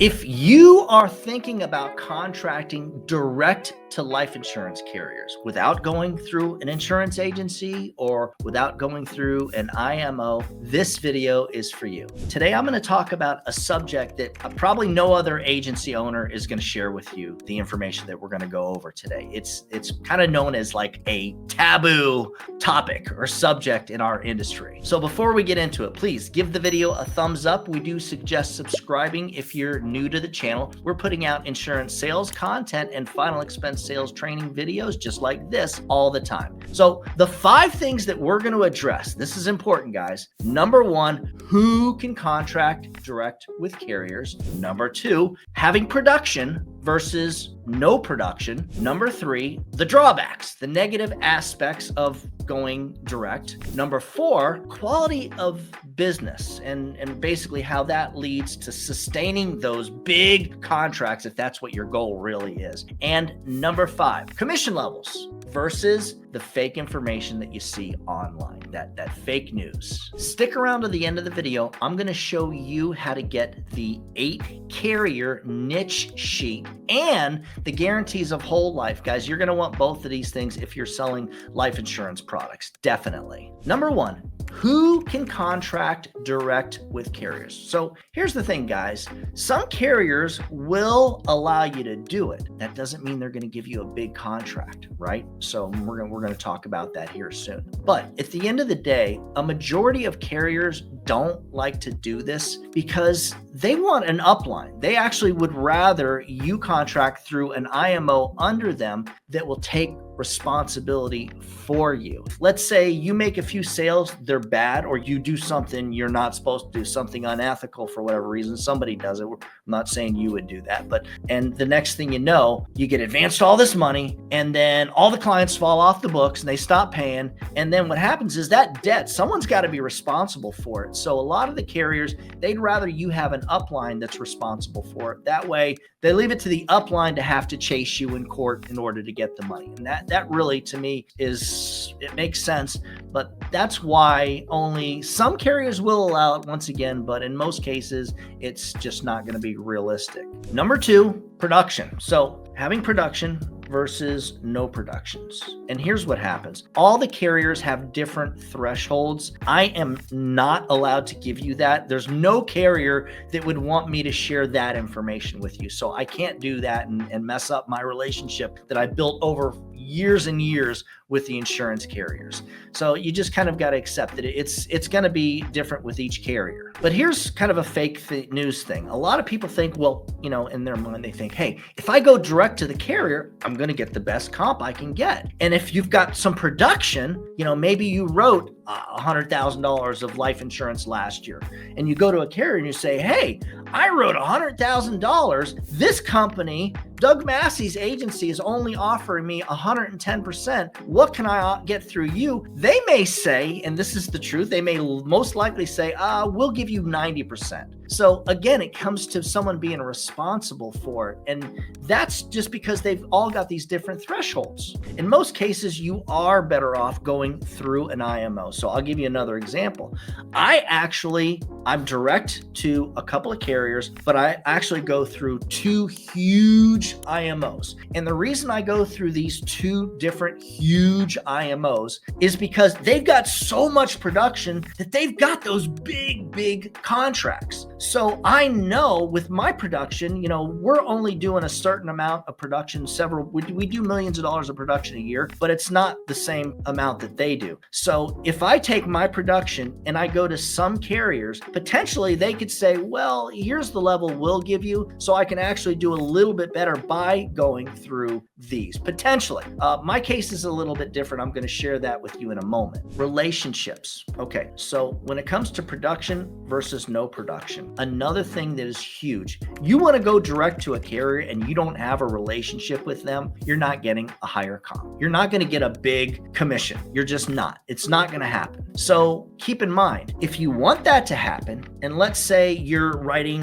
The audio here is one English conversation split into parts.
If you are thinking about contracting direct to life insurance carriers without going through an insurance agency or without going through an IMO, this video is for you. Today, I'm going to talk about a subject that probably no other agency owner is going to share with you the information that we're going to go over today. It's kind of known as like a taboo topic or subject in our industry. So before we get into it, please give the video a thumbs up. We do suggest subscribing if you're new to the channel. We're putting out insurance sales content and final expense sales training videos just like this all the time. So the 5 things that we're going to address, this is important, guys. Number 1, who can contract direct with carriers? Number 2, having production versus no production. Number 3, the drawbacks, the negative aspects of going direct. Number 4, quality of business and basically how that leads to sustaining those big contracts if that's what your goal really is. And number 5, commission levels versus the fake information that you see online, that fake news. Stick around to the end of the video. I'm going to show you how to get the 8 carrier niche sheet and the guarantees of whole life. Guys, you're going to want both of these things if you're selling life insurance products, definitely. Number 1, who can contract direct with carriers? So here's the thing, guys. Some carriers will allow you to do it. That doesn't mean they're going to give you a big contract, right? So we're going to talk about that here soon. But at the end of the day, a majority of carriers don't like to do this because they want an upline. They actually would rather you contract through an IMO under them that will take responsibility for you. Let's say you make a few sales, they're bad, or you do something you're not supposed to do, something unethical for whatever reason. Somebody does it. I'm not saying you would do that, and the next thing you know, you get advanced all this money, and then all the clients fall off the books and they stop paying. And then what happens is that debt, someone's got to be responsible for it. So a lot of the carriers, they'd rather you have an upline that's responsible for it. That way, they leave it to the upline to have to chase you in court in order to get the money. And that really, to me, it makes sense. But that's why only some carriers will allow it once again, but in most cases, it's just not going to be realistic. Number 2, production. So having production versus no productions. And here's what happens. All the carriers have different thresholds. I am not allowed to give you that. There's no carrier that would want me to share that information with you. So I can't do that and mess up my relationship that I built over years and years with the insurance carriers. So you just kind of got to accept that it's going to be different with each carrier. But here's kind of a fake news thing. A lot of people think, well, in their mind, they think, hey, if I go direct to the carrier, I'm going to get the best comp I can get. And if you've got some production, maybe you wrote $100,000 of life insurance last year, and you go to a carrier and you say, hey, I wrote $100,000. This company, Doug Massi's agency, is only offering me 110%. What can I get through you? They may say, and this is the truth, they may most likely say, we'll give you 90%. So again, it comes to someone being responsible for it. And that's just because they've all got these different thresholds. In most cases, you are better off going through an IMO. So I'll give you another example. I'm direct to a couple of carriers, but I actually go through 2 huge IMOs. And the reason I go through these 2 different huge IMOs is because they've got so much production that they've got those big contracts. So I know with my production, we're only doing a certain amount of production, we do millions of dollars of production a year, but it's not the same amount that they do. So if I take my production and I go to some carriers, potentially they could say, well, here's the level we'll give you, so I can actually do a little bit better by going through these, potentially. My case is a little bit different. I'm going to share that with you in a moment. Relationships. Okay, so when it comes to production versus no production, another thing that is huge, you want to go direct to a carrier and you don't have a relationship with them, you're not getting a higher comp. You're not going to get a big commission. You're just not. It's not going to happen. So keep in mind, if you want that to happen, and let's say you're writing,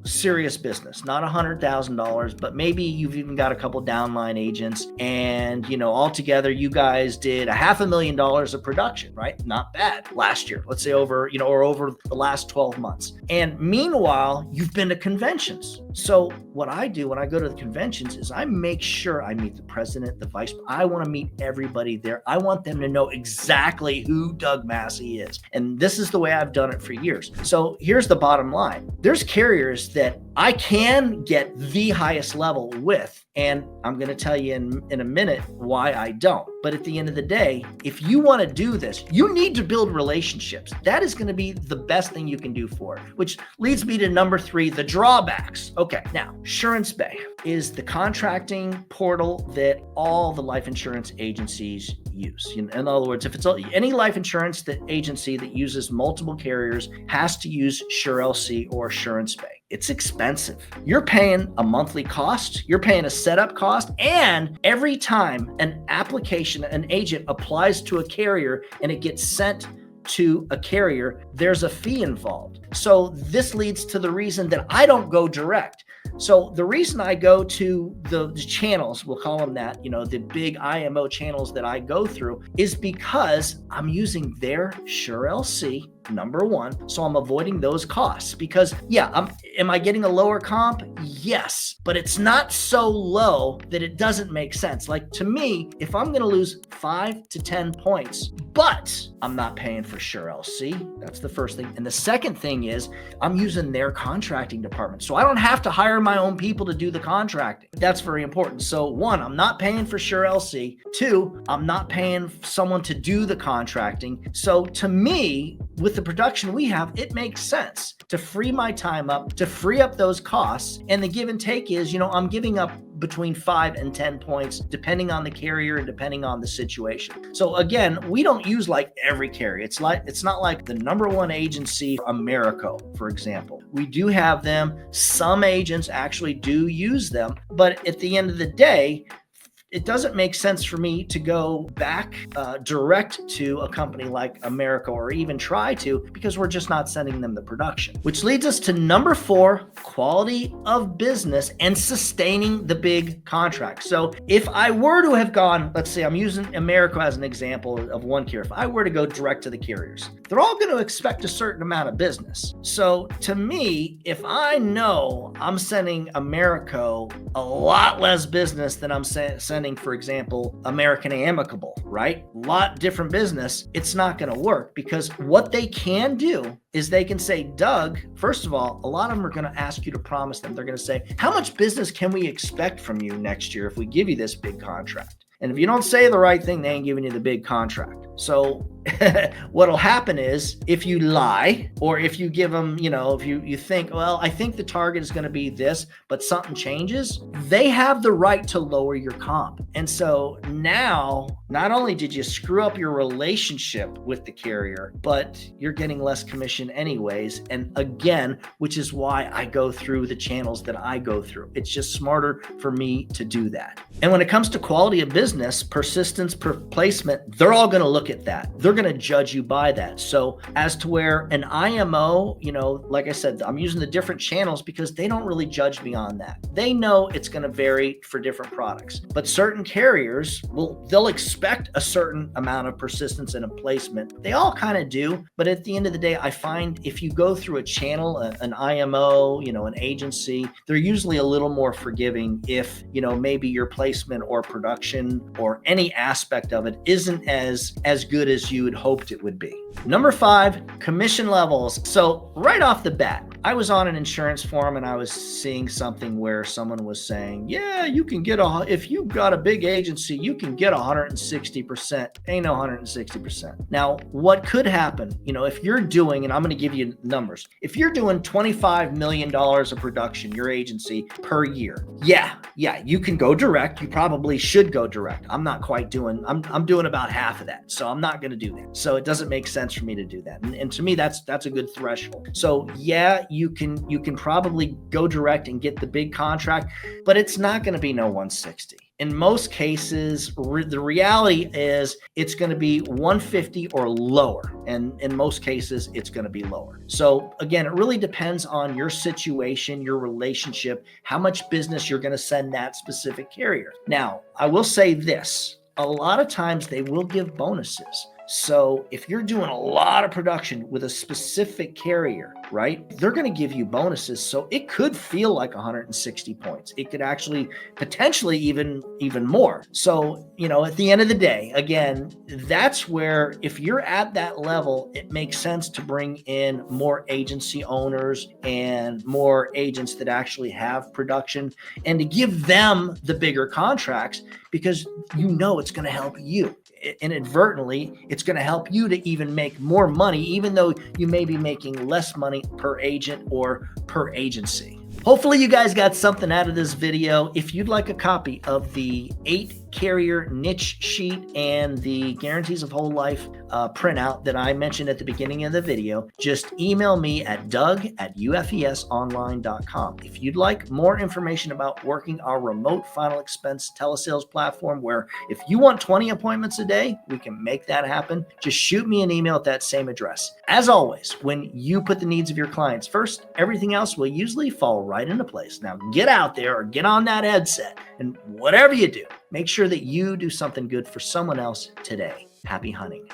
serious business, not $100,000, but maybe you've even got a couple downline agents, and altogether you guys did $500,000 of production, right? Not bad last year. Let's say over the last 12 months. And And meanwhile, you've been to conventions. So what I do when I go to the conventions is I make sure I meet the president, the vice. I want to meet everybody there. I want them to know exactly who Doug Massi is. And this is the way I've done it for years. So here's the bottom line. There's carriers that I can get the highest level with, and I'm going to tell you in a minute why I don't. But at the end of the day, if you want to do this, you need to build relationships. That is going to be the best thing you can do for it, which leads me to number 3, the drawbacks. Okay, now, Assurance Bay is the contracting portal that all the life insurance agencies use. In other words, if it's any life insurance agency that uses multiple carriers has to use SureLC or Assurance Bay. It's expensive. You're paying a monthly cost, you're paying a setup cost, and every time an agent applies to a carrier and it gets sent to a carrier, there's a fee involved. So this leads to the reason that I don't go direct. So the reason I go to the channels, we'll call them that, the big IMO channels that I go through, is because I'm using their SureLC, number 1. So I'm avoiding those costs because, am I getting a lower comp? Yes, but it's not so low that it doesn't make sense. Like, to me, if I'm going to lose 5 to 10 points, but I'm not paying for SureLC, that's the first thing. And the second thing is I'm using their contracting department. So I don't have to hire my own people to do the contracting. That's very important. So 1, I'm not paying for SureLC. 2, I'm not paying someone to do the contracting. So to me, with the production we have, it makes sense to free my time up, to free up those costs. And the give and take is, I'm giving up between 5 and 10 points, depending on the carrier and depending on the situation. So again, we don't use like every carrier. It's not like the number 1 agency, Americo, for example. We do have them. Some agents actually do use them, but at the end of the day, it doesn't make sense for me to go back direct to a company like America or even try to, because we're just not sending them the production. Which leads us to number 4, quality of business and sustaining the big contract. So if I were to have gone, let's say I'm using America as an example of one carrier. If I were to go direct to the carriers, they're all going to expect a certain amount of business. So to me, if I know I'm sending America a lot less business than I'm sending, for example, American Amicable, right? A lot different business. It's not going to work, because what they can do is they can say, Doug, first of all, a lot of them are going to ask you to promise them. They're going to say, how much business can we expect from you next year if we give you this big contract? And if you don't say the right thing, they ain't giving you the big contract. So what'll happen is, if you lie, or if you give them, if you think, well, I think the target is going to be this, but something changes, they have the right to lower your comp. And so now, not only did you screw up your relationship with the carrier, but you're getting less commission anyways. And again, which is why I go through the channels that I go through. It's just smarter for me to do that. And when it comes to quality of business, persistence, placement, they're all going to look at that. They're going to judge you by that. So as to where an IMO, like I said, I'm using the different channels because they don't really judge me on that. They know it's going to vary for different products, but certain carriers they'll expect a certain amount of persistence and a placement. They all kind of do, but at the end of the day, I find if you go through a channel, an IMO, an agency, they're usually a little more forgiving if, maybe your placement or production or any aspect of it isn't as good as you had hoped it would be. Number 5, commission levels. So right off the bat, I was on an insurance forum and I was seeing something where someone was saying, yeah, you can get if you've got a big agency, you can get 160%. Ain't no 160%. Now, what could happen, if you're doing, and I'm going to give you numbers, if you're doing $25 million of production, your agency per year, yeah, you can go direct. You probably should go direct. I'm not quite doing, I'm doing about half of that. So I'm not going to do that. So it doesn't make sense for me to do that. And to me, that's a good threshold. So yeah, you can probably go direct and get the big contract, but it's not going to be no 160. In most cases, the reality is it's going to be 150 or lower. And in most cases, it's going to be lower. So again, it really depends on your situation, your relationship, how much business you're going to send that specific carrier. Now, I will say this. A lot of times they will give bonuses. So if you're doing a lot of production with a specific carrier, right? They're going to give you bonuses. So it could feel like 160 points. It could actually potentially even more. So, at the end of the day, again, that's where if you're at that level, it makes sense to bring in more agency owners and more agents that actually have production and to give them the bigger contracts, because it's going to help you. Inadvertently, it's going to help you to even make more money, even though you may be making less money per agent or per agency. Hopefully you guys got something out of this video. If you'd like a copy of the 8-carrier niche sheet and the guarantees of whole life printout that I mentioned at the beginning of the video, just email me at doug@ufesonline.com. If you'd like more information about working our remote final expense telesales platform, where if you want 20 appointments a day, we can make that happen, just shoot me an email at that same address. As always, when you put the needs of your clients first, everything else will usually fall right into place. Now get out there or get on that headset, and whatever you do, make sure that you do something good for someone else today. Happy hunting.